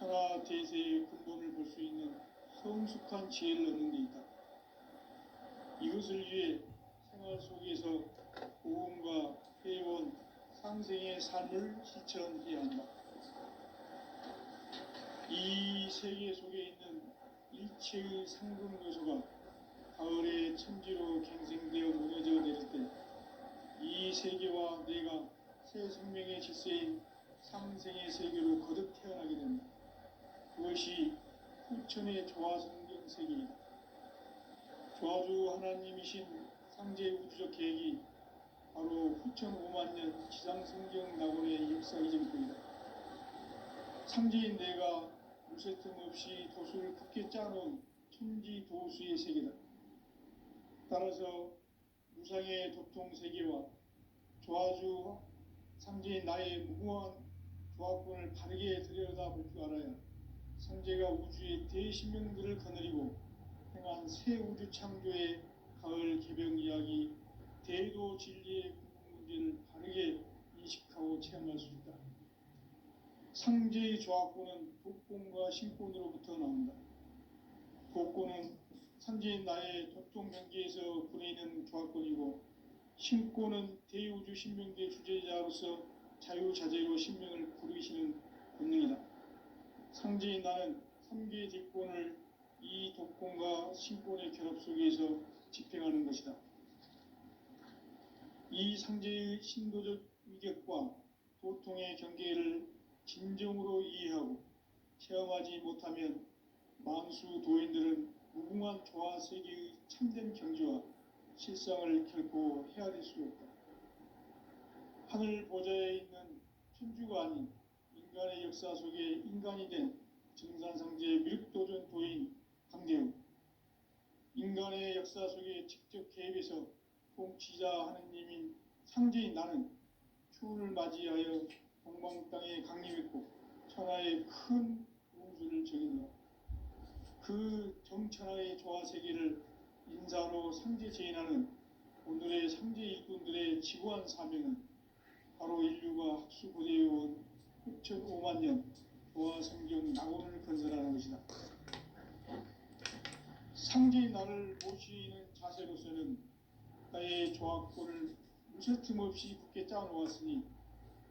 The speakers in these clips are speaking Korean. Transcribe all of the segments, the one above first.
천하 대세의 근본을 볼 수 있는 성숙한 지혜를 얻는 데 있다. 이것을 위해 생활 속에서 고음과 회원, 상생의 삶을 실천해야 한다. 이 세계 속에 있는 일체의 상금 요소가 가을의 천지로 갱생되어 무너져 내릴 때 이 세계와 내가 새 생명의 질서인 상생의 세계로 거듭 태어나게 됩니다. 그것이 후천의 조화성경 세계이다. 조화주 하나님이신 상제 우주적 계획이 바로 후천 5만 년 지상성경 낙원의 역사 이전부이다. 상제인 내가 무쇠 틈 없이 도수를 굳게 짜놓은 천지 도수의 세계다. 따라서 무상의 도통 세계와 조화주 상제인 나의 무궁한 조화권을 바르게 들여다볼 줄 알아야 상제가 우주의 대신명들을 거느리고 행한 새 우주 창조의 가을 개병 이야기, 대도 진리의 궁극 문제를 바르게 인식하고 체험할 수 있다. 상제의 조화권은 독권과 신권으로부터 나온다. 독권은 상제인 나의 도통 경계에서 부리는 조화권이고, 신권은 대우주 신명계 주제자로서 자유자재로 신명을 부르시는 본능이다. 상제인 나는 3개의 뒷권을 이 독권과 신권의 결합 속에서 집행하는 것이다. 이 상제의 신도적 위격과 도통의 경계를 진정으로 이해하고 체험하지 못하면 만수 도인들은 무궁한 조화 세계의 참된 경지와 실상을 결코 헤아릴 수 없다. 하늘 보좌에 있는 천주가 아닌 인간의 역사 속에 인간이 된 정산상제의 밀도전 도인 강대우, 인간의 역사 속에 직접 개입해서 통치자 하느님인 상제인 나는 추운을 맞이하여 동방 땅에 강림했고 천하의 큰 우주를 정했노라. 그 정천하의 조화 세계를 인사로 상제 제인하는 오늘의 상제 일꾼들의 지구한 사명은 바로 인류가 학수고대해온 후천 5만 년 조화 성경 낙원을 건설하는 것이다. 상제인 나를 모시는 자세로서는 나의 조화권을 무쇠틈 없이 굳게 짜놓았으니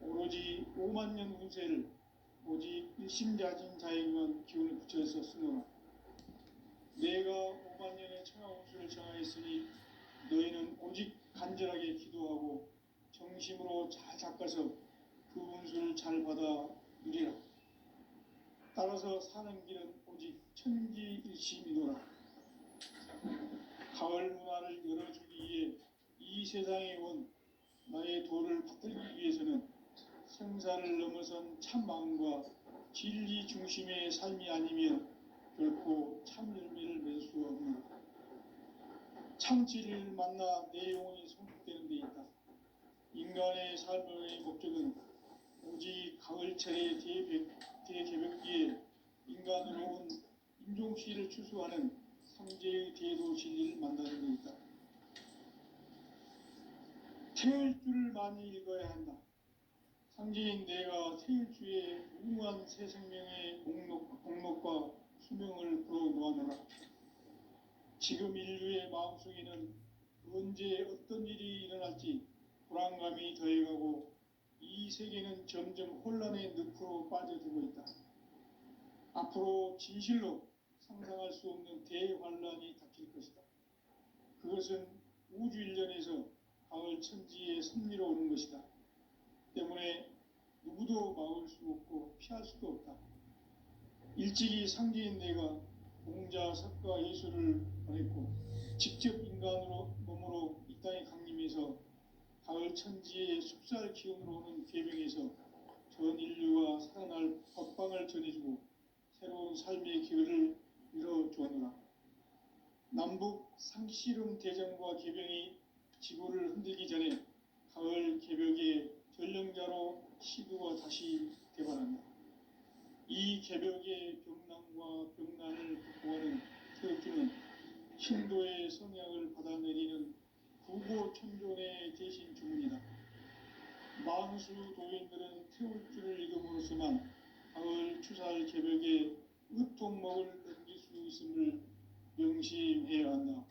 오로지 5만 년 운세를 오직 일심자진 자에게만 기운을 붙여서 쓰노라. 내가 5만 년의 천하 운수를 정하였으니 너희는 오직 간절하게 기도하고 정심으로 잘 닦아서 그 운수를 잘 받아 누리라. 따라서 사는 길은 오직 천지일심이노라. 가을 문화를 열어주기 위해 이 세상에 온 나의 도를 받들기 위해서는 생사를 넘어선 참 마음과 진리 중심의 삶이 아니면 결코 참 열매를 맺을 수 없노라. 참 진리를 만나 내 영혼이 성숙되는 데 있다. 인간의 삶의 목적은 오직 가을철의 대개벽기에 인간으로 온 인종씨를 추수하는 상제의 대도 진리를 만나는 데 있다. 태을 줄을 많이 읽어야 한다. 상제인 내가 태일주의 무궁한 새 생명의 목록과 수명을 불어놓아노라. 지금 인류의 마음속에는 언제 어떤 일이 일어날지 불안감이 더해가고 이 세계는 점점 혼란의 늪으로 빠져들고 있다. 앞으로 진실로 상상할 수 없는 대환란이 닥칠 것이다. 그것은 우주 일련에서 가을 천지의 섭리로 오는 것이다. 때문에 누구도 막을 수 없고 피할 수도 없다. 일찍이 상제인 내가 공자, 석가, 예수를 보냈고 직접 인간으로 몸으로 이 땅에 강림해서 가을 천지의 숲살 기운으로 오는 계명에서 전 인류가 살아날 법방을 전해주고 새로운 삶의 기회를 열어주었노라. 남북 상씨름 대전과 계병이 지구를 흔들기 전에 가을 개벽의 전령자로 시도가 다시 개발한다. 이 개벽의 병난과 병난을 극복하는 태극기는 신도의 성향을 받아내리는 구고천존의 대신 주문이다. 만수 도인들은 태울줄을 읽음으로써만 가을 추살 개벽에 으통목을 넘길 수 있음을 명심해야 한다.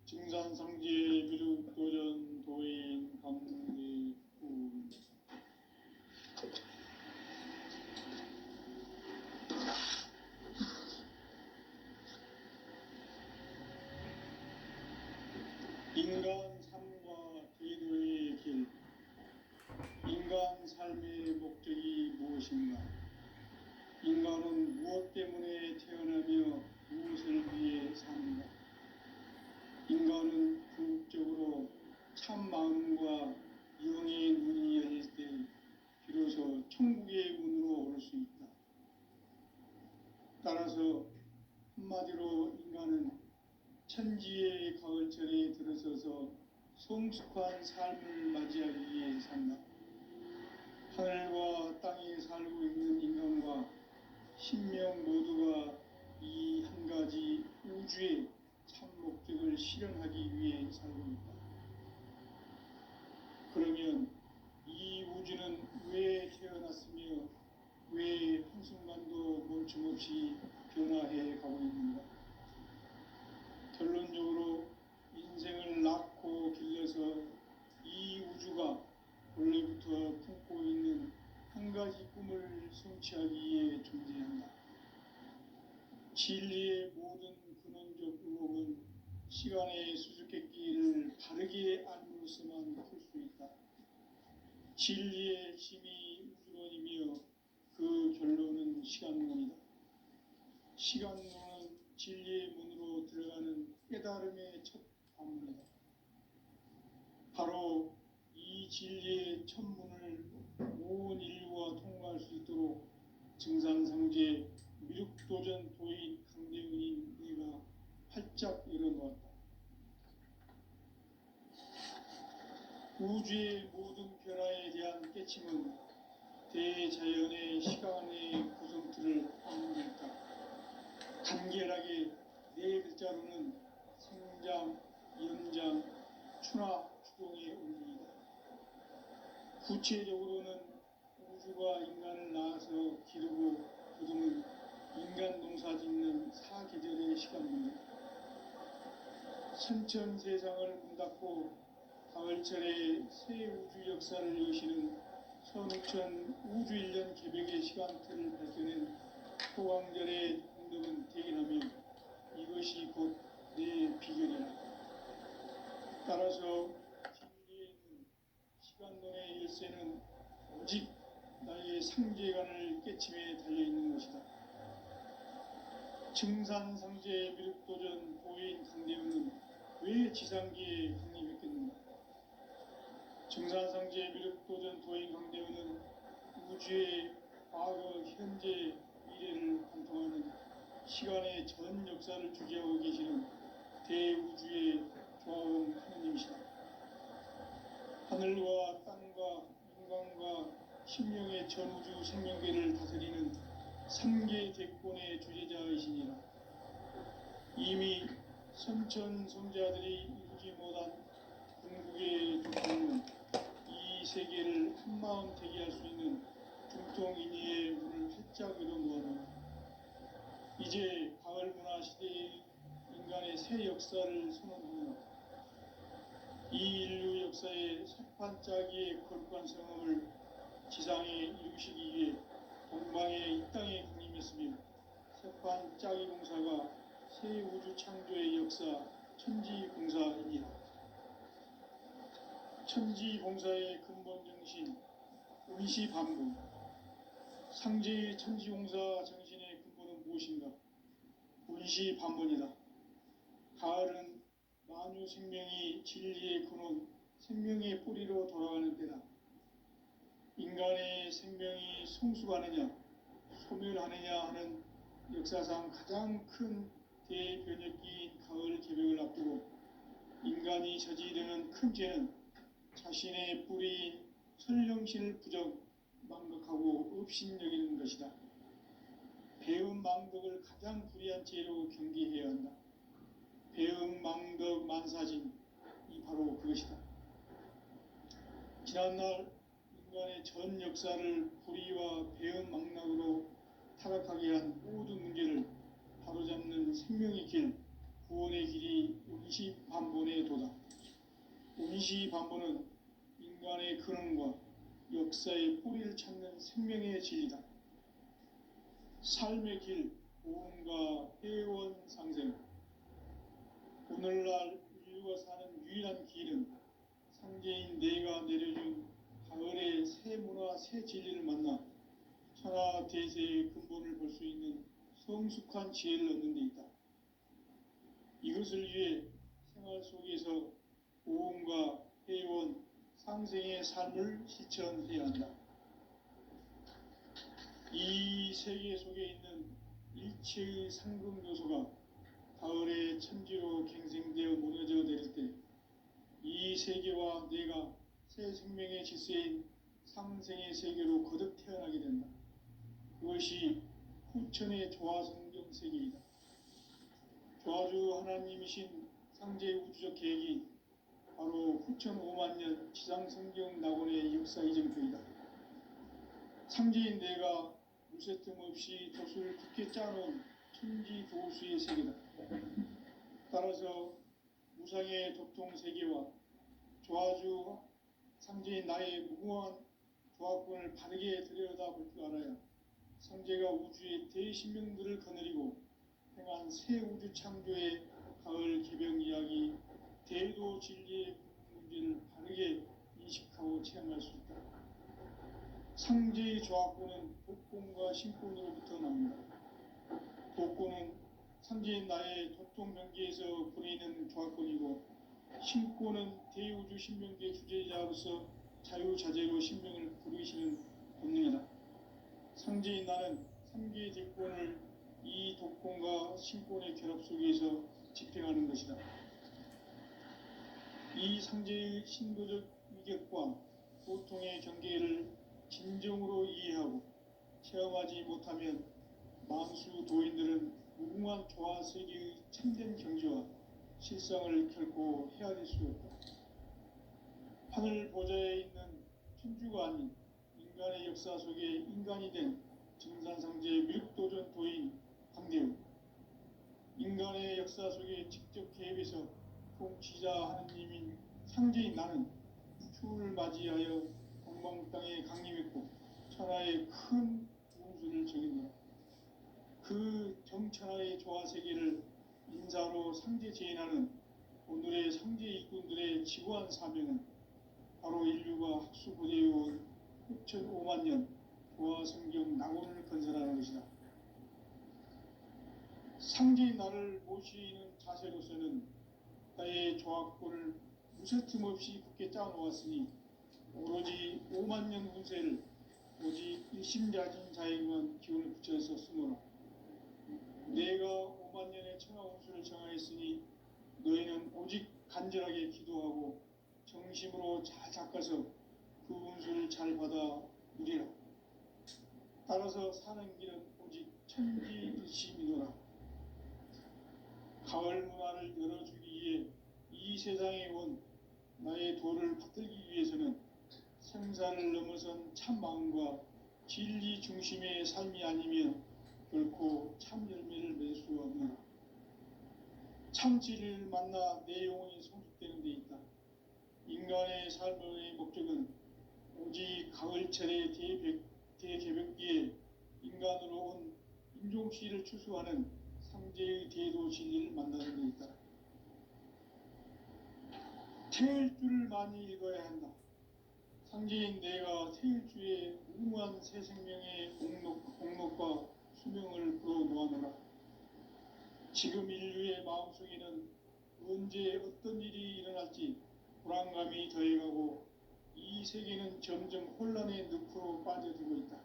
증산상제 미륵도전 도인 강대훈. 인간 삶과 대도의 길. 인간 삶의 목적이 무엇인가? 인간은 무엇 때문에 태어나며 무엇을 위해 사는가? 인간은 궁극적으로 참 마음과 영의 문이 열릴 때 비로소 천국의 문으로 오를 수 있다. 따라서 한마디로 인간은 천지의 가을철에 들어서서 성숙한 삶을 맞이하기 위해 산다. 하늘과 땅에 살고 있는 인간과 신명 모두가 이 한 가지 우주의 참 목적을 실현하기 위해 살고 있다. 그러면 이 우주는 왜 태어났으며 왜 한순간도 멈춤없이 변화해 가고 있는가? 결론적으로 인생을 낳고 길러서 이 우주가 원래부터 품고 있는 한 가지 꿈을 성취하기 위해 존재한다. 진리의 모든 근원적 의혹은 시간의 수수께끼를 바르게 알므로서만 풀 수 있다. 진리의 핵심이 우주론이며 그 결론은 시간론이다. 시간론은 진리의 문으로 들어가는 깨달음의 첫 방문이다. 바로 이 진리의 첫 문을 온 인류가 통과할 수 있도록 증산상제 미륵도전 도인 강대훈인 내가 활짝 열어놓았다. 우주의 모든 변화에 대한 깨침은 대자연의 시간의 구성틀을 확인했다. 간결하게 네 글자로는 생장, 연장, 추나 추동의 원리이다. 구체적으로는 우주가 인간을 낳아서 기르고 거두는 인간 농사 짓는 사계절의 시간입니다. 선천 세상을 문닫고 가을철에 새 우주 역사를 여시는 선우천 우주일년 개벽의 시간틀을 밝혀낸 호광절의 공덕은 대견하며 이것이 곧 내 비결이라. 따라서 진리에 있는 시간론의 열쇠는 오직 나의 상제관을 깨침에 달려있는 것이다. 증산상제 미륵도전 도인 강대훈은 왜 지상기에 확립했겠는가? 증산상제 미륵도전 도인 강대훈은 우주의 과거, 현재, 미래를 관통하는 시간의 전 역사를 주재하고 계시는 대우주의 조화원 하느님이시다. 하늘과 땅과 인간과 심령의 전우주 생명계를 다스리는 삼계 대권의 주제자이시니라. 이미 선천성자들이 이루지 못한 궁극의 조건은 이 세계를 한마음 되게 할 수 있는 중통인의의 문을 활짝 열어놓았다. 이제 가을 문화 시대의 인간의 새 역사를 선언합니다. 이 인류 역사의 석판짜기의 거룩한 성험을 지상에 이루시기 위해 동방의 이 땅에 강림했으며 석판짜기 공사가 새 우주 창조의 역사 천지공사이니라. 천지공사의 근본 정신 운시반복. 상제의 천지공사 정신의 근본은 무엇인가? 운시반복이다. 가을은 만유 생명이 진리의 근원, 생명의 뿌리로 돌아가는 때다. 인간의 생명이 성숙하느냐, 소멸하느냐 하는 역사상 가장 큰 대변혁기인 가을 개벽을 앞두고 인간이 저지르는 큰 죄는 자신의 뿌리인 설령실 부정, 망덕하고 업신여기는 것이다. 배음 망덕을 가장 불의한 죄로 경계해야 한다. 배음 망덕 만사진, 이 바로 그것이다. 지난날 인간의 전 역사를 불의와 배은망락으로 타락하게 한 모든 문제를 바로잡는 생명의 길, 구원의 길이 운시반본에 도다. 운시반본은 인간의 근원과 역사의 뿌리를 찾는 생명의 진리다. 삶의 길, 보험과 회원 상생. 오늘날 인류가 사는 유일한 길은 상제인 내가 내려준 가을의 새 문화, 새 진리를 만나 천하 대세의 근본을 볼 수 있는 성숙한 지혜를 얻는 데 있다. 이것을 위해 생활 속에서 보험과 회원, 상생의 삶을 실천해야 한다. 이 세계 속에 있는 일체의 상금 요소가 가을의 천지로 갱생되어 무너져 내릴 때 이 세계와 내가 새 생명의 질서인 상생의 세계로 거듭 태어나게 된다. 그것이 후천의 조화성경 세계이다. 조화주 하나님이신 상제의 우주적 계획이 바로 후천 5만 년 지상성경 낙원의 역사 이정표이다. 상제인 내가 무쇠틈 없이 돛을 굳게 짜놓은 천지 도수의 세계다. 따라서 무상의 도통 세계와 조화주 상제인 나의 무궁한 조화권을 바르게 들여다볼 줄 알아야 상제가 우주의 대신명들을 거느리고 행한 새 우주 창조의 가을 개병 이야기, 대도 진리의 문제를 바르게 인식하고 체험할 수 있다. 상제의 조화권은 독권과 신권으로부터 나옵니다. 독권은 상제인 나의 도통명계에서 보내는 조화권이고, 신권은 대우주 신명계 주제자로서 자유자재로 신명을 부르시는 본능이다. 상제인 나는 3개의 대권을 이 독권과 신권의 결합 속에서 집행하는 것이다. 이 상제의 신도적 위격과 보통의 경계를 진정으로 이해하고 체험하지 못하면 만수 도인들은 무궁한 조화 세계의 참된 경지와 실상을 결코 헤아릴 수 없다. 하늘 보좌에 있는 천주가 아닌 인간의 역사 속에 인간이 된 정산상제 밀도전 도인 강대우, 인간의 역사 속에 직접 개입해서 통치자 하느님인 상제인 나는 추를 맞이하여 동방 땅에 강림했고 천하의 큰 운수를 적인다. 그 정천하의 조화 세계를 인사로 상제 제인하는 오늘의 상제 일꾼들의 지구한 사명은 바로 인류가 학수고대해온 후천 5만 년 조화 성경 낙원을 건설하는 것이다. 상제인 나를 모시는 자세로서는 나의 조화권을 무쇠틈 없이 굳게 짜놓았으니 오로지 5만 년 운세를 오직 일심자진 자에게만 기운을 붙여서 쓰노라. 내가 5만 년의 천하 운수를 정하였으니 너희는 오직 간절하게 기도하고 정심으로 잘 닦아서 그 운수를 잘 받아 누리라. 따라서 사는 길은 오직 천지일심이노라. 가을 문화를 열어주기 위해 이 세상에 온 나의 도를 받들기 위해서는 생사를 넘어선 참 마음과 진리 중심의 삶이 아니면 결코 참 열매를 맺을 수 없노라. 참 진리를 만나 내 영혼이 성숙되는 데 있다. 인간의 삶의 목적은 오직 가을철의 대개벽기에 인간으로 온 인종씨를 추수하는 상제의 대도 진리를 만나는 데 있다. 태일주를 많이 읽어야 한다. 상제인 내가 태일주의 무궁한 새 생명의 공록과 수명을 불어놓아노라. 지금 인류의 마음속에는 언제 어떤 일이 일어날지 불안감이 더해가고 이 세계는 점점 혼란의 늪으로 빠져들고 있다.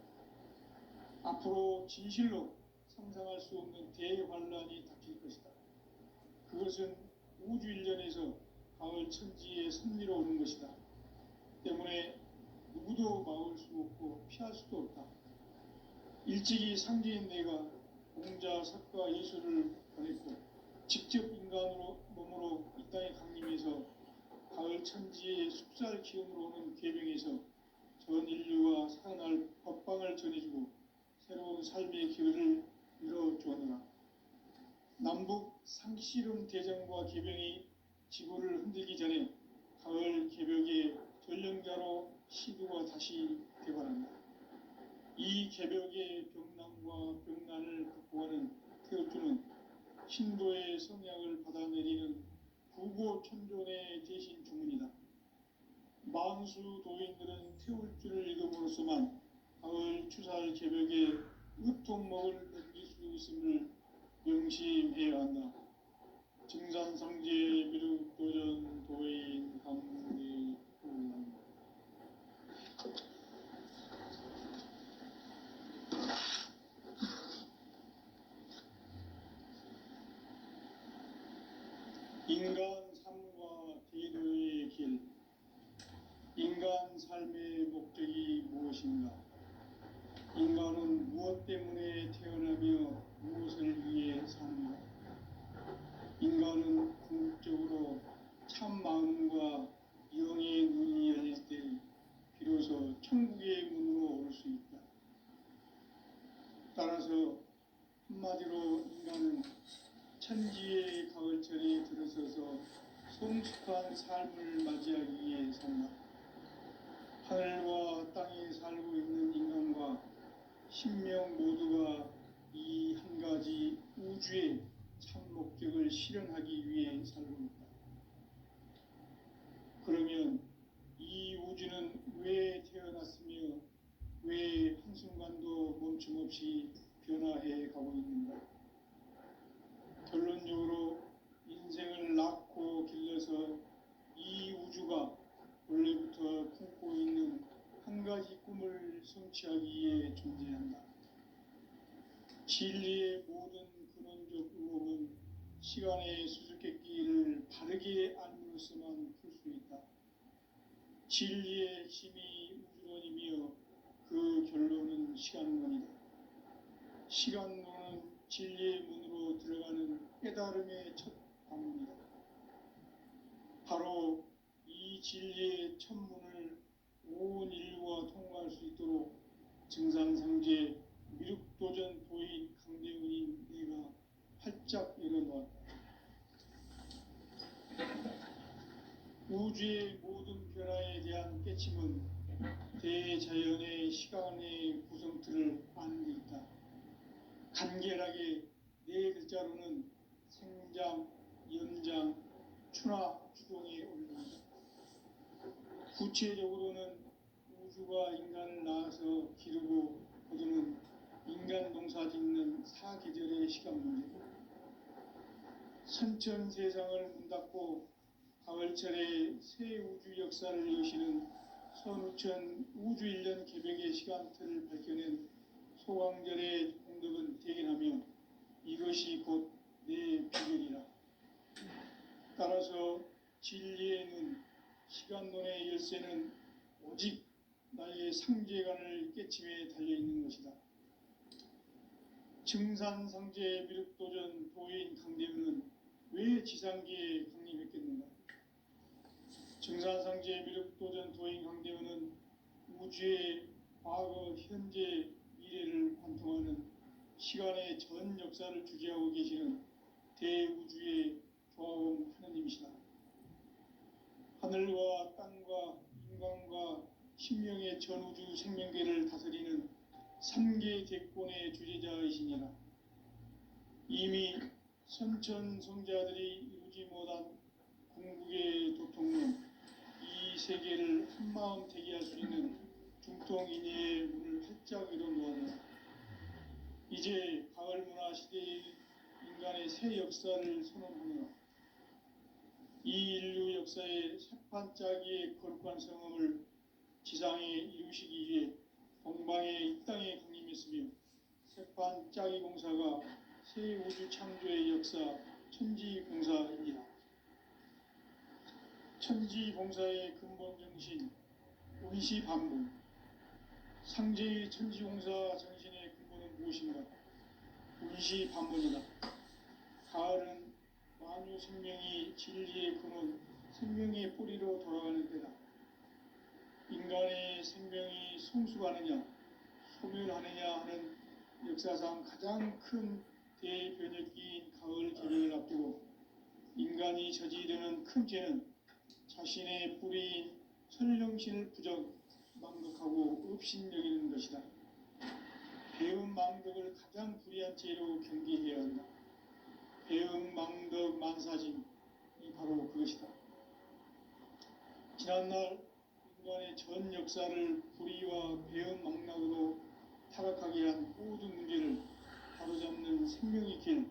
앞으로 진실로 상상할 수 없는 대환란이 닥칠 것이다. 그것은 우주 일련에서 가을 천지의 섭리로 오는 것이다. 때문에 누구도 막을 수 없고 피할 수도 없다. 일찍이 상제인 내가 공자, 석가, 예수를 보냈고 직접 인간으로 몸으로 이 땅에 강림해서 가을 천지의 숲살 기운으로 오는 계병에서 전 인류가 살아날 법방을 전해주고 새로운 삶의 기회를 열어주었노라. 남북 상씨름 대전과 개병이 지구를 흔들기 전에 가을 개벽의 전령자로 시두가 다시 되관한다. 이 개벽의 병난과 병난을 극복하는 태극주는 신도의 성약을 받아내리는 부고천존의 대신 주문이다. 만수 도인들은 태울주를 읽음으로써만 가을 추살 개벽의 으통목을 넘길 수 있음을 명심해야 한다. 증산상제 미륵도전 도인 강대훈. 인간 삶과 대도의 길. 인간 삶의 목적이 무엇인가? 인간은 무엇 때문에 태어나며 무엇을 위해 사는가? 인간은 궁극적으로 참 마음과 영의 눈이 열릴 때 비로소 천국의 문으로 올 수 있다. 따라서 한마디로 인간은 천지의 가을철에 들어서서 성숙한 삶을 맞이하기 위해 산다. 하늘과 땅에 살고 있는 인간과 신명 모두가 이 한 가지 우주의 참 목적을 실현하기 위해 살고 있다. 그러면 이 우주는 왜 태어났으며 왜 한순간도 멈춤없이 변화해 가고 있는가? 결론적으로 인생을 낳고 길러서 이 우주가 원래부터 품고 있는 한 가지 꿈을 성취하기 위해 존재한다. 진리의 모든 근원적 의혹은 시간의 수수께끼를 바르게 알므로써만 풀 수 있다. 진리의 힘이 우주론이며 그 결론은 시간론이다. 시간론은 진리의 문으로 들어가는 깨달음의 첫 방문이다. 바로 이 진리의 첫 문을 온 인류가 통과할 수 있도록 증산상제 미륵도전 도인 강대훈인 내가 활짝 열어놓았다. 우주의 모든 변화에 대한 깨침은 대자연의 시간의 구성틀을 아는 데 있다. 간결하게 네 글자로는 생장, 연장, 추나 추동에 올린다. 구체적으로는 우주가 인간을 낳아서 기르고 거두는 인간 농사 짓는 사계절의 시간 문제고, 선천 세상을 문 닫고 가을철에 새 우주 역사를 여시는 선우천 우주 1년 개벽의 시간틀을 밝혀낸 소강절의 공덕은 대견하며 이것이 곧 내 비결이라. 따라서 진리의 눈, 시간론의 열쇠는 오직 나의 상제관을 깨침에 달려있는 것이다. 증산상제 미륵도전 도인 강대훈은 왜 지상기에 강림했겠는가? 증산상제 미륵도전 도인 강대훈은 우주의 과거, 현재, 미래를 관통하는 시간의 전 역사를 주재하고 계시는 대우주의 조화원 하느님이시다. 하늘과 땅과 인간과 신명의 전우주 생명계를 다스리는 3계 대권의 주재자이시니라. 이미 선천성자들이 이루지 못한 궁극의 도통론, 이 세계를 한마음 되게 할 수 있는 중통인의 문을 활짝 열어놓았다. 이제 가을 문화 시대의 인간의 새 역사를 선언하노라. 이 인류 역사의 새판짜기의 거룩한 성음을 지상에 이루시기 위해 동방의 이 땅에 강림했으며, 새판짜기 공사가 새 우주 창조의 역사 천지봉사이니라. 천지봉사의 근본 정신 운시반분. 상제의 천지공사 정신의 근본은 무엇인가? 운시반분이다. 가을은 만유 생명이 진리의 근원, 생명의 뿌리로 돌아가는 때다. 인간의 생명이 성숙하느냐 소멸하느냐 하는 역사상 가장 큰 대변혁기인 가을 개벽을 앞두고 인간이 저지르는 큰 죄는 자신의 뿌리인 선령신을 망각하고 업신여기는 것이다. 배은망덕을 가장 불의한 죄로 경계해야 한다. 배은망덕 만사진이 바로 그것이다. 지난날 인간의 전 역사를 불의와 배은망락으로 타락하게 한 모든 문제를 바로잡는 생명의 길,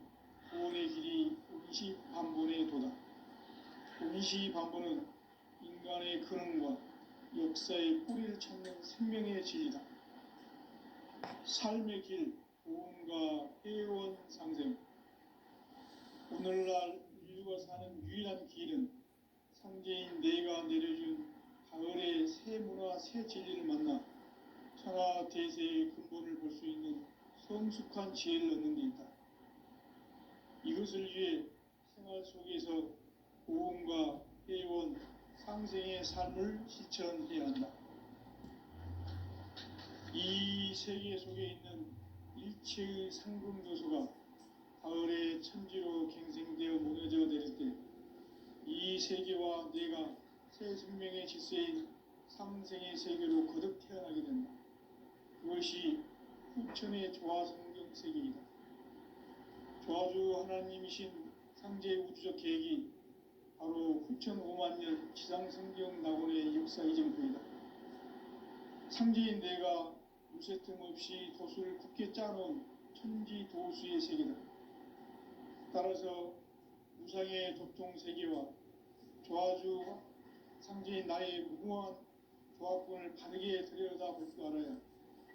구원의 길이 임시반본의 도다. 임시반본은 인간의 근원과 역사의 뿌리를 찾는 생명의 진리다. 삶의 길, 구원과 회원 상생. 오늘날 인류가 사는 유일한 길은 상제인 내가 내려준 가을의 새 문화, 새 진리를 만나 천하 대세의 근본을 볼 수 있는 성숙한 지혜를 얻는 데 있다. 이것을 위해 생활 속에서 고음과 회원, 상생의 삶을 실천해야 한다. 이 세계 속에 있는 일체의 상금교수가 가을의 천지로 갱생되어 무너져 내릴 때 이 세계와 내가 새 생명의 질서인 상생의 세계로 거듭 태어나게 된다. 그것이 후천의 조화성경 세계이다. 조화주 하나님이신 상제 우주적 계획이 바로 후천 5만 년 지상성경 낙원의 역사 이정표이다. 상제인 내가 무쇠 틈 없이 도수를 굳게 짜놓은 천지 도수의 세계다. 따라서 무상의 도통 세계와 조화주 상제인 나의 무궁한 조합권을 바르게 들여다볼 줄 알아야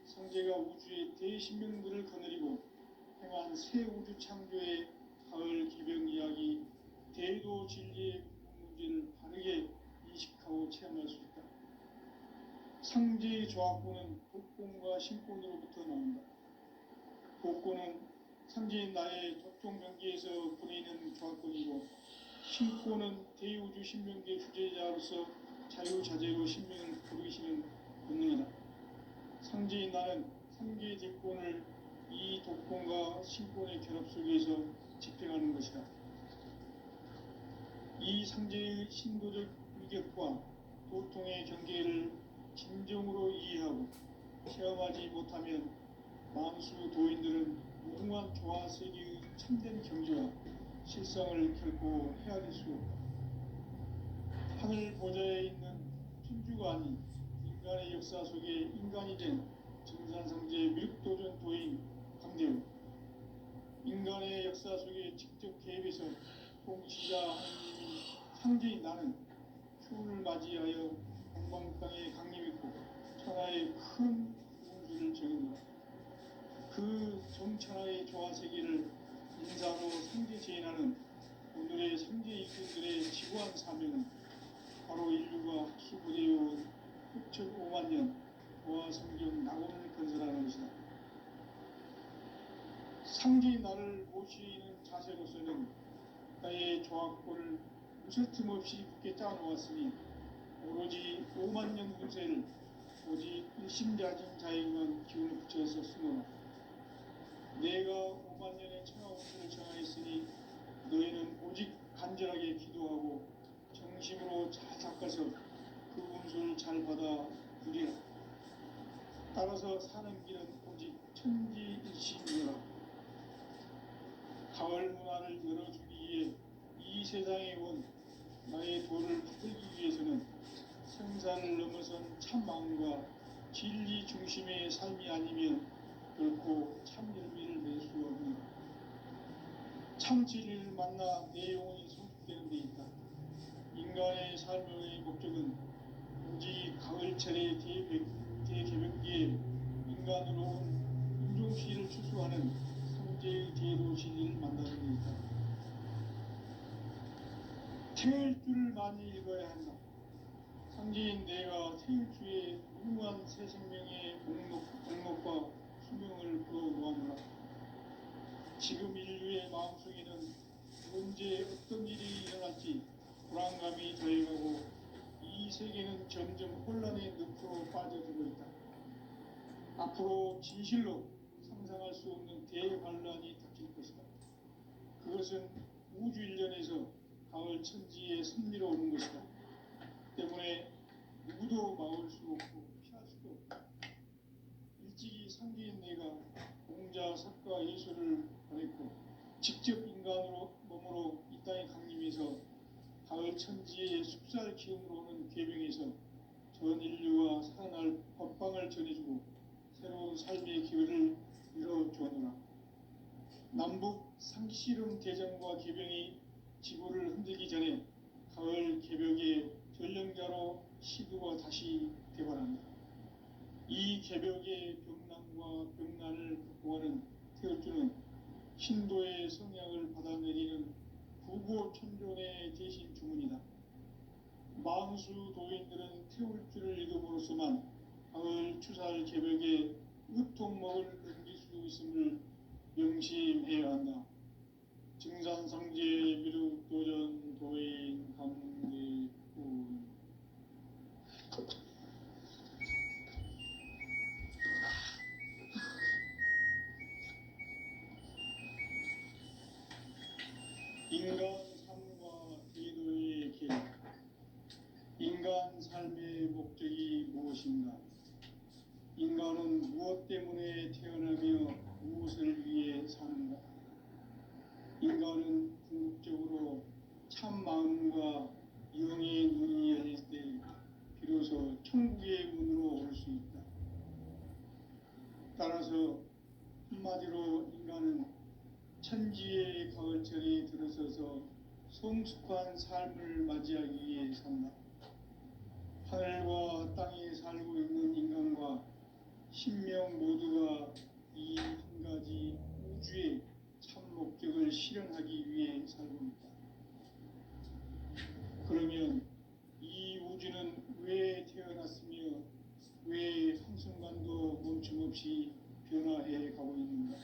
상제가 우주의 대신명들을 거느리고 행한 새 우주 창조의 가을 개벽 이야기, 대도 진리의 문제를 바르게 인식하고 체험할 수 있다. 상제의 조합권은 독권과 신권으로부터 나온다. 독권은 상제인 나의 도통 경계에서 보내는 조합권이고 신권은 대우주 신명계 주제자로서 자유자재로 신명을 부르시는 본능이다. 상제인 나는 상계 대권을 이 독권과 신권의 결합 속에서 집행하는 것이다. 이 상제의 신도적 위격과 도통의 경계를 진정으로 이해하고 체험하지 못하면 만수 도인들은 무궁한 조화세계의 참된 경지와 실상을 결코 헤아릴 수 없다. 하늘 보좌에 있는 천주가 아닌 인간의 역사 속에 인간이 된 정산상제 밀도전 도인 강대우, 인간의 역사 속에 직접 개입해서 통치자 하나님이 상제인 나는 추운을 맞이하여 동방 땅에 강림했고 천하의 큰 운수를 정했노라. 그 정천하의 조화세계를 인사로 상제 제인하는 오늘의 상제 일꾼들의 지구한 사명은 바로 인류가 기부되어온 후천 5만 년 조화성경 낙원을 건설하는 것이다. 상제인 나를 모시는 자세로서는 나의 조합권을 무쇠틈 없이 굳게 짜놓았으니 오로지 5만 년 운세를 오직 일심자진 자에게만 기운을 붙여서 쓰노라. 내가 5만 년의 천하 운수를 정하였으니 너희는 오직 간절하게 기도하고 정심으로 잘 닦아서 그 운수를 잘 받아 누리라. 따라서 사는 길은 오직 천지일심이라. 가을 문화를 열어주기 위해 이 세상에 온 나의 도를 붙들기 위해서는 생사를 넘어선 참 마음과 진리 중심의 삶이 아니면 결코 참 열매를 낼 수 없는 참 진리를 만나 내 영혼이 성숙되는 데 있다. 인간의 삶의 목적은 오직 가을철의 대개벽기에 인간으로 온 인종시를 추수하는 상제의 제도 진리를 만나는 데 있다. 태일주를 많이 읽어야 한다. 상제인 내가 태일주의 무궁한 새 생명의 목록과 수명을 풀어놓아노라. 지금 인류의 마음속에는 언제 어떤 일이 일어날지 불안감이 더해가고 이 이 세계는 점점 혼란의 늪으로 빠져들고 있다. 앞으로 진실로 상상할 수 없는 대환란이 닥칠 것이다. 그것은 우주 일련에서 가을 천지에 선미로운 것이다. 때문에 누구도 막을 수 없고 피할 수도 없다. 일찍이 상기인 내가 공자, 석가, 예수를 보냈고 직접 인간으로 몸으로 이 땅에 강림해서 가을 천지의 숲살 기운으로 오는 계명에서 전 인류와 살아날 법방을 전해주고 새로운 삶의 기회를 열어주었노라. 남북 상씨름 대전과 계병이 지구를 흔들기 전에 가을 개벽의 전령자로 시드가 다시 개발한다. 이 개벽의 병난과 병난을 극복하는 태어주는 신도의 성향을 받아내리는 부고천존의 대신 주문이다. 만수 도인들은 태울주를 이름으로서만 가을 추살 개벽의 으통목을 넘길 수 있음을 명심해야 한다. 증산상제 미륵도전 도인 강대군 인간 삶과 제도의 길. 인간 삶의 목적이 무엇인가? 인간은 무엇 때문에 태어나며 무엇을 위해 사는가? 인간은 궁극적으로 참 마음과 영의 눈이 열릴 때 비로소 천국의 문으로 올 수 있다. 따라서 한마디로 인간은 천지의 가을철에 들어서서 성숙한 삶을 맞이하기 위해 산다. 하늘과 땅에 살고 있는 인간과 신명 모두가 이 한 가지 우주의 참 목적을 실현하기 위해 살고 있다. 그러면 이 우주는 왜 태어났으며 왜 한순간도 멈춤없이 변화해 가고 있는가?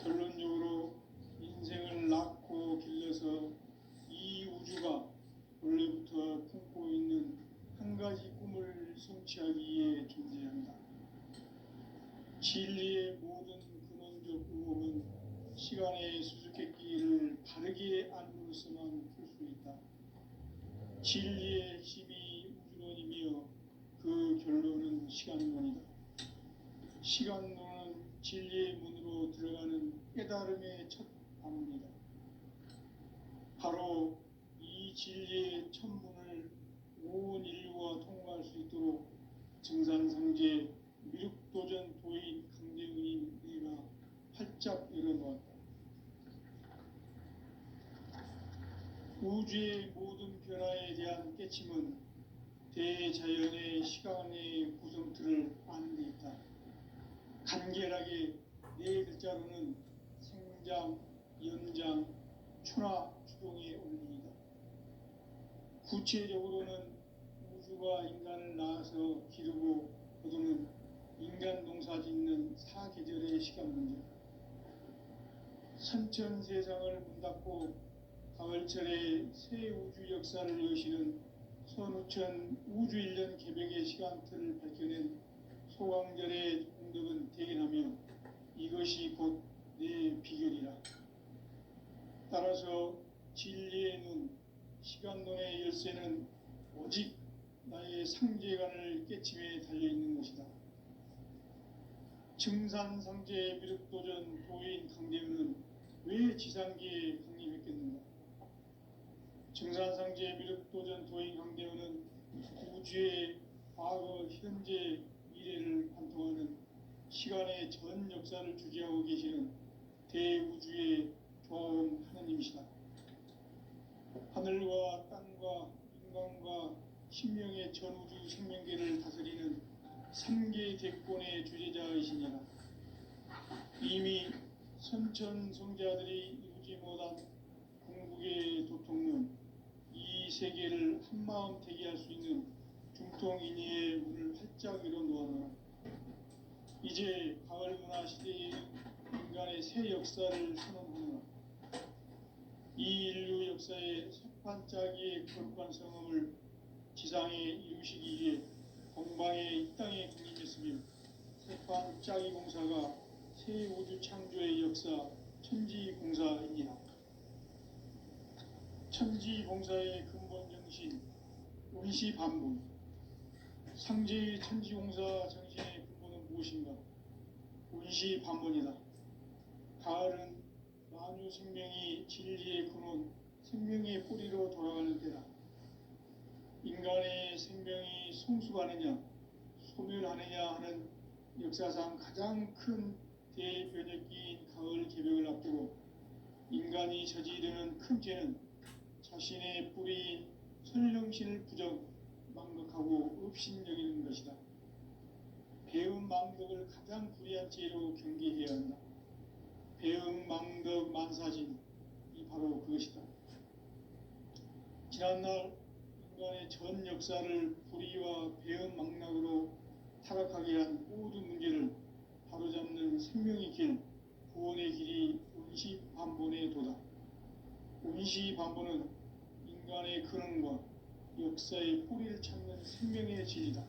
결론적으로 인생을 낳고 길러서 이 우주가 원래부터 품고 있는 한 가지 꿈을 성취하기 위해 존재한다. 진리의 모든 근원적 의혹은 시간의 수수께끼를 바르게 알므로서만 풀 수 있다. 진리의 핵심이 우주론이며 그 결론은 시간론이다. 시간론은 진리의 문으로 들어가는 깨달음의 첫 방문이다. 바로 이 진리의 첫 문을 온 인류가 통과할 수 있도록 증산상제 미륵도전 도인 강대훈인 내가 활짝 열어놓았다. 우주의 모든 변화에 대한 깨침은 대자연의 시간의 구성틀을 아는 데 있다. 간결하게 네 글자로는 생장, 연장, 추나 추동의 원리이다. 구체적으로는 우주가 인간을 낳아서 기르고 거두는 인간 농사 짓는 사계절의 시간 문제. 선천 세상을 문 닫고 가을철에 새 우주 역사를 여시는 선우천 우주일년 개벽의 시간틀을 밝혀낸 소강절의 공덕은 대견하며 이것이 곧 내 비결이라. 따라서 진리의 눈, 시간론의 열쇠는 오직 나의 상제관을 깨침에 달려있는 것이다. 증산상제 미륵도전 도인 강대훈은 왜 지상기에 강림했겠는가? 증산상제 미륵도전 도인 강대훈은 우주의 과거, 현재, 미래를 관통하는 시간의 전 역사를 주재하고 계시는 대우주의 조화원 하나님이시다. 하늘과 땅과 인간과 신명의 전우주 생명계를 다스리는 3개 대권의 주재자이시니라. 이미 선천성자들이 이루지 못한 궁극의 도통론, 이 세계를 한마음 되게 할 수 있는 중통인의의 문을 활짝 열어놓아라. 이제 가을 문화 시대의 인간의 새 역사를 선언하노라. 이 인류 역사의 첫 반짝이의 거룩한 성험을 지상에 이루시기 위해 동방의 이 땅에 군림했으며 세판 짜기 공사가 새 우주 창조의 역사 천지공사입니다. 천지공사의 근본 정신 운시반분. 상제의 천지공사 정신의 근본은 무엇인가? 운시반문이다. 가을은 만유 생명이 진리의 근원, 생명의 뿌리로 돌아가는 때다. 인간의 생명이 성숙하느냐, 소멸하느냐 하는 역사상 가장 큰 대변혁기인 가을 개벽을 앞두고 인간이 저지르는 큰 죄는 자신의 뿌리인 선령신을 망각하고 업신여기는 것이다. 배은망덕을 가장 불의한 죄로 경계해야 한다. 배은망덕 만사진이 바로 그것이다. 지난날 인간의 전 역사를 불의와 배은망락으로 타락하게 한 모든 문제를 바로잡는 생명의 길, 구원의 길이 운시반본의 도다. 운시반본은 인간의 근원과 역사의 뿌리를 찾는 생명의 진리다.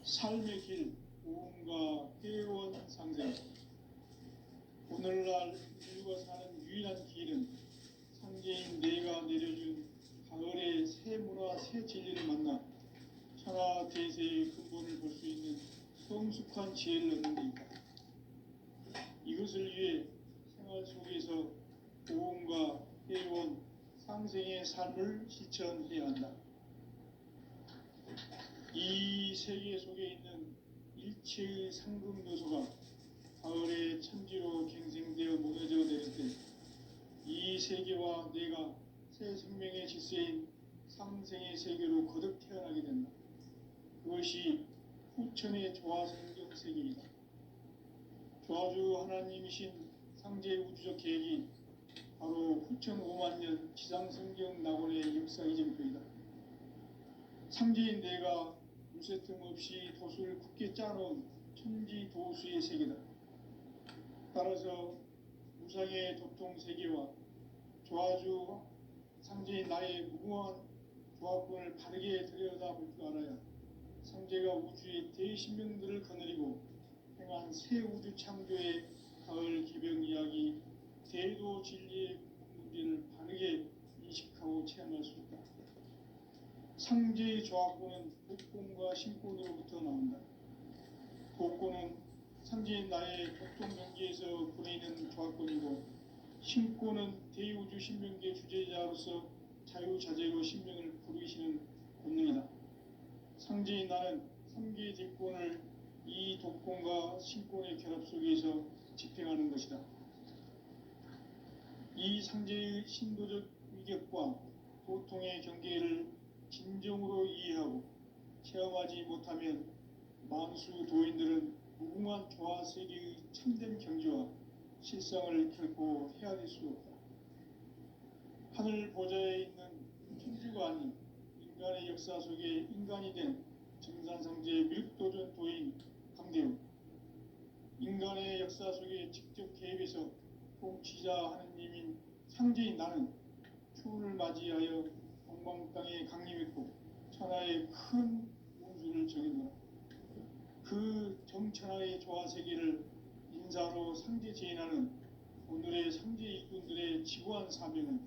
삶의 길, 오음과 회원 상생. 오늘날 인류가 사는 유일한 길은 상제인 내가 내려준 가을의 새 문화, 새 진리를 만나 천하 대세의 근본을 볼 수 있는 성숙한 지혜를 얻는 데 있다. 이것을 위해 생활 속에서 오음과 회원, 상생의 삶을 실천해야 한다. 이 세계 속에 있는 일체의 상금 요소가 가을의 천지로 갱생되어 무너져 내릴 때 이 세계와 내가 새 생명의 질서인 상생의 세계로 거듭 태어나게 된다. 그것이 후천의 조화성경 세계이다. 조화주 하나님이신 상제 우주적 계획이 바로 후천 5만년 지상성경 낙원의 역사 이정표이다. 상제인 내가 무쇠 틈 없이 도수를 굳게 짜놓은 천지 도수의 세계다. 따라서 무상의 도통 세계와 조화주 상제인 나의 무궁한 조합권을 바르게 들여다볼 줄 알아야 상제가 우주의 대신명들을 거느리고 행한 새 우주 창조의 가을 기병 이야기 대도 진리의 문제를 바르게 인식하고 체험할 수 있다. 상제의 조합권은 복권과 신권으로부터 나온다. 복권은 상제인 나의 교통경계에서 보내는 조합권이고 신권은 대우주 신명계 주제자로서 자유자재로 신명을 부르시는 본능이다. 상제인 나는 3개의 대권을 이 독권과 신권의 결합 속에서 집행하는 것이다. 이 상제의 신도적 위격과 도통의 경계를 진정으로 이해하고 체험하지 못하면 만수 도인들은 무궁한 조화세계의 참된 경지와 실상을 결코 헤아릴 수 없다. 하늘 보좌에 있는 천주가 아닌 인간의 역사 속에 인간이 된 정산상제 밀도전 도인 강대우, 인간의 역사 속에 직접 개입해서 통치자 하느님인 상제인 나는 추운을 맞이하여 동방 땅에 강림했고 천하의 큰 운수를 정해놓아 그 정천하의 조화세계를 인사로 상제 제인하는 오늘의 상제 일꾼들의 지구한 사명은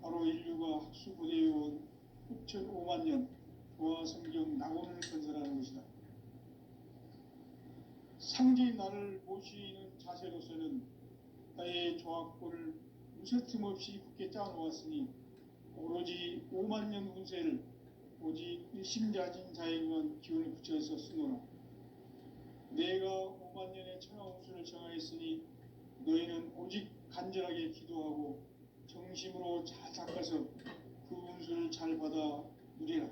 바로 인류가 학수고대해온 후천 5만년 조화성경 낙원을 건설하는 것이다. 상제인 나를 모시는 자세로서는 나의 조합권을 무쇠틈 없이 굳게 짜놓았으니 오로지 5만년 운세를 오직 일심자진 자에게만 기운을 붙여서 쓰노라. 내가 5만년의 천하 운수를 정하였으니 너희는 오직 간절하게 기도하고 정심으로 잘 닦아서 그 운수를 잘 받아 누리라.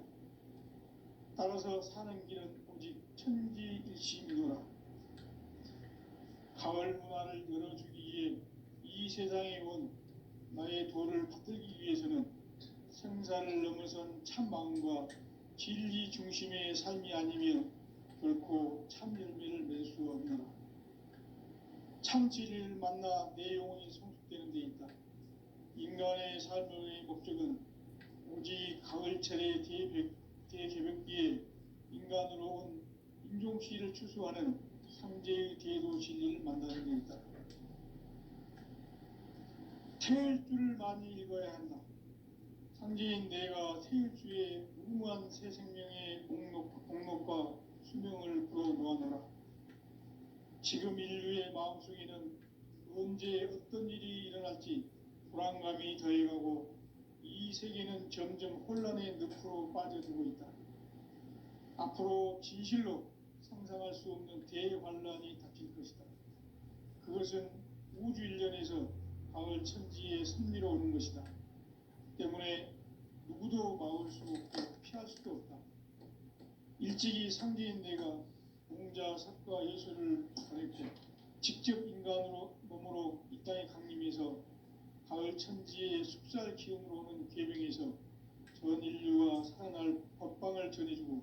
따라서 사는 길은 오직 천지일심이노라. 가을 문화를 열어주기 위해 이 세상에 온 나의 도를 받들기 위해서는 생사를 넘어선 참 마음과 진리 중심의 삶이 아니면 결코 참 열매를 맺을 수 없노라. 참 진리를 만나 내 영혼이 성숙되는 데 있다. 인간의 삶의 목적은 오직 가을철의 대개벽기에 인간으로 온 인종시를 추수하는 상제의 대도 진리를 만나는 데 있다. 태을 줄을 많이 읽어야 한다. 상제인 내가 태을주의 무궁한 새 생명의 목록과 수명을 풀어놓아노라. 지금 인류의 마음속에는 언제 어떤 일이 일어날지 불안감이 더해가고 이 세계는 점점 혼란의 늪으로 빠져들고 있다. 앞으로 진실로 상상할 수 없는 대환란이 닥칠 것이다. 그것은 우주 일련에서 가을 천지의 섭리로 오는 것이다. 때문에 누구도 막을 수 없고 피할 수도 없다. 일찍이 상제인 내가 공자, 석과 예술을 보냈고 직접 인간으로 몸으로 이 땅에 강림해서 가을 천지의 숲살 기운으로 오는 계명에서 전 인류가 살아날 법방을 전해주고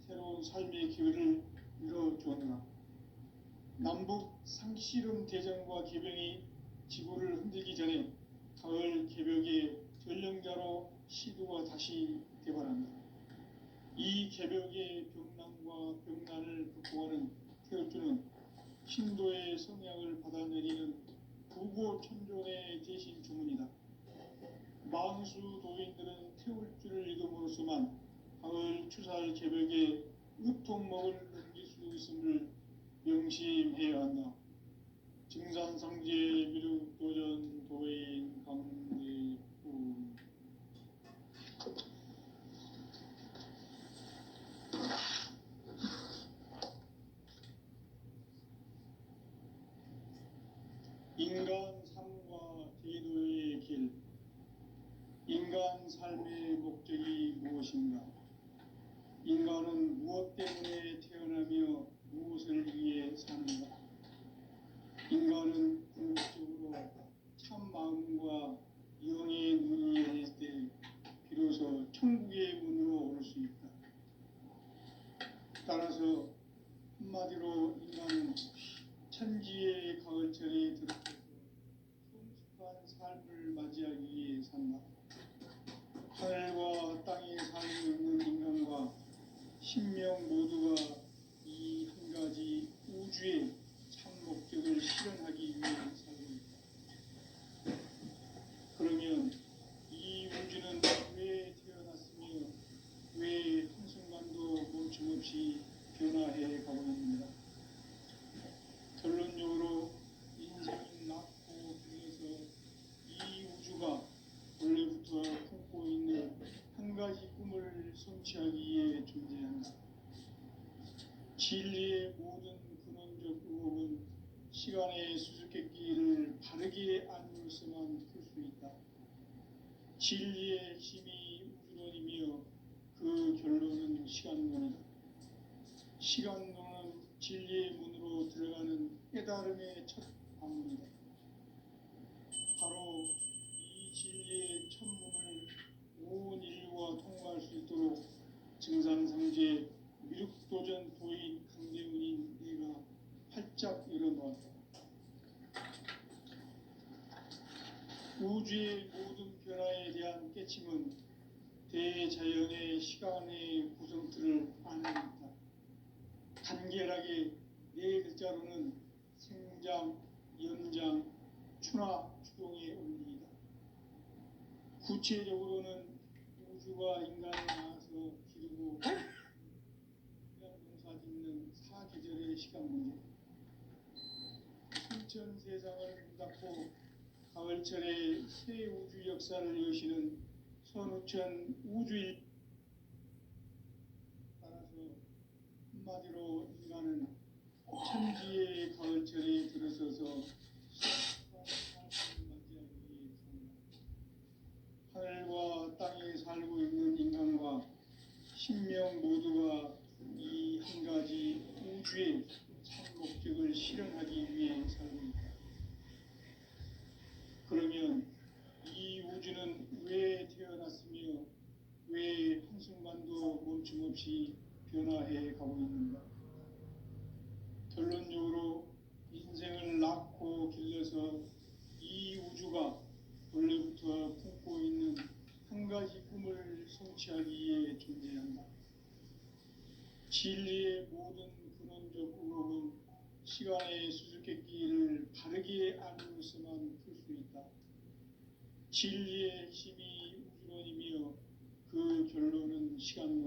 새로운 삶의 기회를 열어주었노라. 남북 상씨름 대전과 계병이 지구를 흔들기 전에 가을 개벽의 전령자로 시도가 다시 대발한다. 이 개벽의 병난과 병난을 극복하는 태을주는 신도의 성향을 받아내리는 부고천존의 대신 주문이다. 만수 도인들은 태울주를 읽음으로써만 가을 추살 개벽의 으통목을 넘길 수 있음을 명심해야 한다. 증산상제 미륵도전 도인 강대부 인간 삶과 제도의 길. 인간 삶의 목적이 무엇인가? 인간은 무엇 때문에 태어나며 무엇을 위해 사는가? 인간은 궁극적으로 참 마음과 영의 눈이 열릴 때 비로소 천국의 문으로 올 수 있다. 따라서 한마디로 인간은 천지의 가을철에 들어서서 성숙한 삶을 맞이하기 위해 산다. 하늘과 땅에 살고 있는 인간과 신명 모두가 이 한 가지 우주의 참 목적을 실현하기 위해 살고 있다. 그러면 이 우주는 왜 태어났으며 왜 한순간도 멈춤없이 변화해 가고 있는가? 결론적으로 인생은 낳고 죽어서 이 우주가 원래부터 품고 있는 한 가지 꿈을 성취하기 위해 존재한다. 진리의 모든 근원적 의혹은 시간의 수수께끼를 바르게 안으로서만 풀 수 있다. 진리의 힘이 우주론이며 그 결론은 시간론이다. 시간론은 진리의 문으로 들어가는 깨달음의 첫 방문이다. 바로 이 진리의 첫 문을 온 인류가 통과할 수 있도록 증산상제 미륵도전 도인 강대훈인 내가 활짝 열어놓았다. 우주의 모든 변화에 대한 깨침은 대자연의 시간의 구성틀을 아는 듯다. 간결하게 네 글자로는 생장, 연장, 추나 추동의 원리이다. 구체적으로는 우주가 인간을 낳아서 기르고 농사 짓는 사계절의 시간 문제, 순천 세상을 문닫고 가을철에 새 우주 역사를 여시는 선우천 우주일. 따라서 한마디로 인간은 천지의 가을철에 들어서서 삶을 맞이하기 위해 산다. 하늘과 땅에 살고 있는 인간과 신명 모두가 이 한 가지 우주의 참 목적을 실현하기 위해 살고 있다. 그러면 이 우주는 왜 태어났으며 왜 한순간도 멈춤없이 변화해 가고 있는가? 결론적으로 인생을 진리의 모든 근원적 의혹은 시간의 수수께끼를 바르게 알고서만 풀 수 있다. 진리의 힘이 우주론이며 그 결론은 시간과